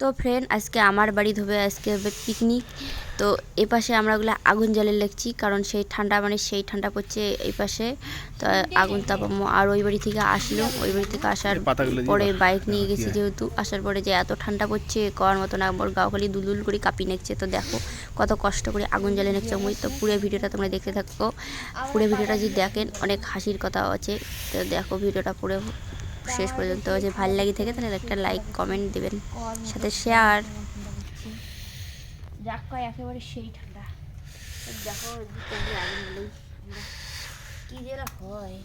তো ফ্রেন্ড আজকে আমার বাড়ি ধোবে আজকে হবে পিকনিক। তো এই পাশে আমরাগুলো আগুন জ্বালে লেগছি, কারণ সেই ঠান্ডা মানে সেই ঠান্ডা পড়ছে এই পাশে। তো আগুন তাপামো। আর ওই বাড়ি থেকে আসলো, ওই বাড়ি থেকে আসার পরে বাইক নিয়ে গেছি, যেহেতু আসার পরে যে এত ঠান্ডা পড়ছে করার মতো না, আমার গাও খালি দুলুল করে কাঁপি নেচ্ছে। তো দেখো কত কষ্ট করে আগুন জ্বালে নেচ্ছে মুই। তো পুরো ভিডিওটা তোমরা দেখতে থাকো। পুরো ভিডিওটা যদি দেখেন অনেক হাসির কথা আছে। তো দেখো ভিডিওটা পুরো শেষ পর্যন্ত, যে ভালো লাগে থাকে তাহলে একটা লাইক কমেন্ট দিবেন, সাথে শেয়ার। যাক কয় একেবারে সেই ঠান্ডা। দেখো আগুন কি যে হয়,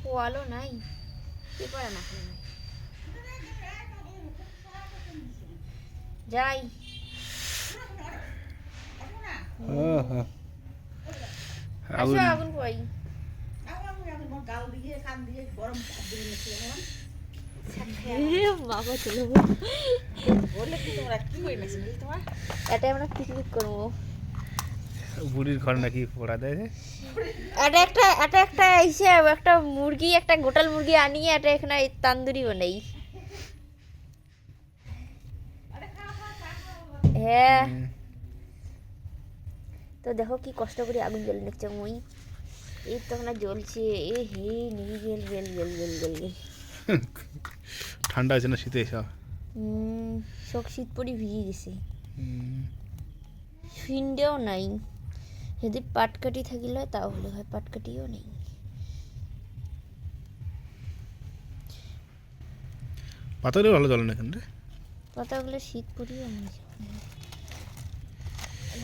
পোয়ালো নাই, পেপার না যাই। আগুন কই বাবা চলে এটা আমরা পিকনিক করবো। বুড়ির ঘর নাকি পোড়া দেয়? এটা একটা এসে একটা মুরগি, একটা গোটাল মুরগি আনিয়ে এটা এখানে তান্দুরি বানাই। হ্যাঁ, তো দেখো কি কষ্ট করে আগুন জ্বলে নিচ্ছে মুই। এই তো না জ্বলছে, এ হে নিয়ে গেল গেল গেল গেল গেল গেল। ঠান্ডা আছে না শীতে এসব? সব শীত পরে ভিজে গেছে, ফিন্ডেও নাই। যদি পাটকাঠি থাকিল তাহলে হয়, পাটকাঠিও নেই। পাতাগুলো ভালো জ্বলে না কেন রে? পাতাগুলো শীত পরিও নেই।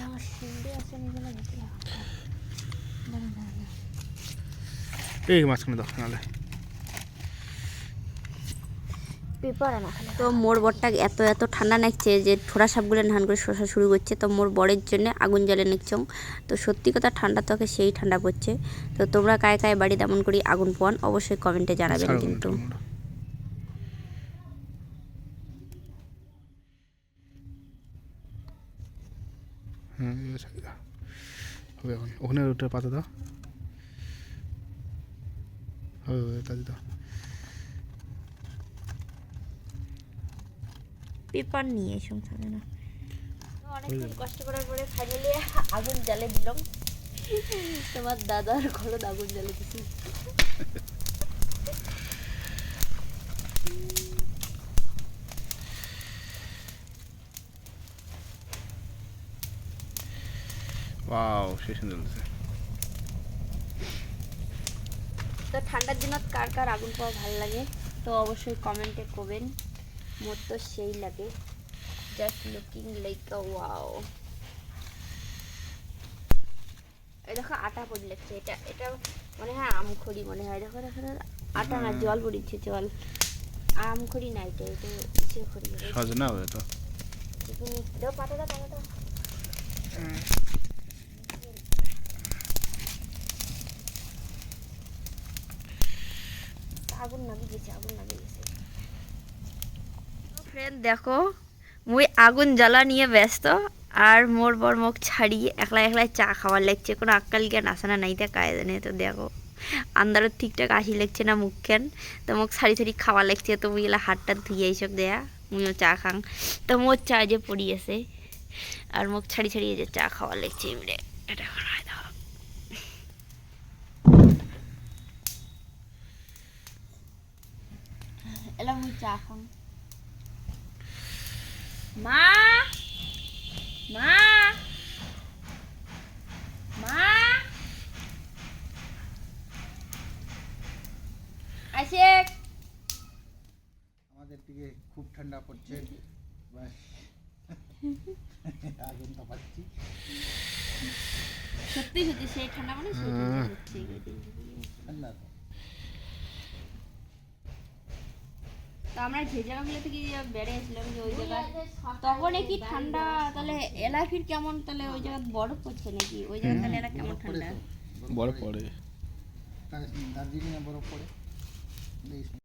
আমার ফিন্ডে আছে না, এই মাঝখানে দাও নাহলে পেপার আনা। তো মোর বরটা এত এত ঠান্ডা নাকছে যে ঠোড়া সাপগুলো ধান করে শোষা শুরু করছে। তো মোর বরের জন্য আগুন জ্বালে নিচ্ছং। তো সত্যি কথা ঠান্ডা তোকে সেই ঠান্ডা পড়ছে। তো তোমরা কায় কায় বাড়ি তেমন করি আগুন পোয়ান অবশ্যই কমেন্টে জানাবেন কিন্তু। ওখানে ওটা পাতা দাও, দাও। পেপার নিয়ে সংসারে না, অনেকক্ষণ কষ্ট করার পরে ফাইনালি আগুন জ্বালে দিলাম। তোমার দাদার ঘরে আগুন জ্বালে দিছি। ওয়াও, সেই সুন্দর লাগছে। তো ঠান্ডার দিনত কার কার আগুন পাওয়া ভালো লাগে তো অবশ্যই কমেন্টে করবেন। মোর তো সেই লাগে, জাস্ট লুকিং লাইক আ ওয়াও। এই দেখো আটা পড়ে লাগছে, এটা এটা মনে হয় আমখড়ি মনে হয়। দেখো দেখো আটা না, জল পড়িচ্ছে, জল। আমখড়ি না, এটা এটা ইচ্ছে খড়ি সজনা হবে তো। দাও পাতা দাও, পাতা দাও। আগুন নাবি গেছে, আগুন নাবি গেছে। ফ্রেন্ড দেখো মুই আগুন জ্বালা নিয়ে ব্যস্ত, আর মোর বর মুখ ছাড়িয়ে একলা একলা চা খাওয়ার লাগছে। কোনো আক্কাল জ্ঞান আসে না, নাই তা কায় জানে। তো দেখো আন্দারও ঠিকঠাক আসি লাগছে না মুখ খেন, তো মুখ ছাড়ি ছাড়ি খাওয়া লাগছে। তো মুই এলা হাতটা ধুয়ে এইসব দেয়া, মুইও চা খাং। তো মোর চা যে পড়িয়েছে আর মুখ ছাড়ি ছাড়িয়ে যে চা খাওয়া লাগছে এমনি। এটা করা দাও, এলা মুই চা খাং। মা মা মা আসে। আমাদের দিকে খুব ঠান্ডা পড়ছে, আগুন তাপাচ্ছি। সত্যি সত্যি সেই ঠান্ডা মানে সেই ঠান্ডা। তো আমরা যে জায়গাগুলো থেকে বেড়ে আসলাম, যে ওই জায়গায় তখন কি ঠান্ডা, তাহলে এলা ফির কেমন, তাহলে ওই জায়গায় বরফ পড়ছে নাকি? ওই জায়গায় তাহলে এরা কেমন ঠান্ডা? বরফ পড়ে, দার্জিলিংয়ে বরফ পড়ে।